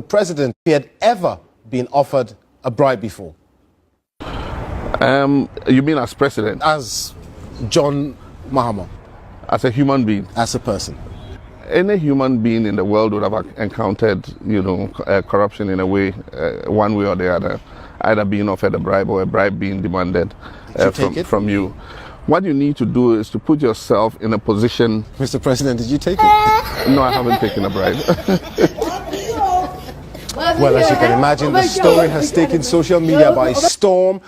president if he had ever been offered a bribe before? You mean as president? As John Mahama? As a human being? As a person? Any human being in the world would have encountered, corruption in a way, one way or the other, either being offered a bribe or a bribe being demanded from you. What you need to do is to put yourself in a position... Mr. President, did you take it? No, I haven't taken a bribe. Well, as you can imagine, the story has taken social media by storm,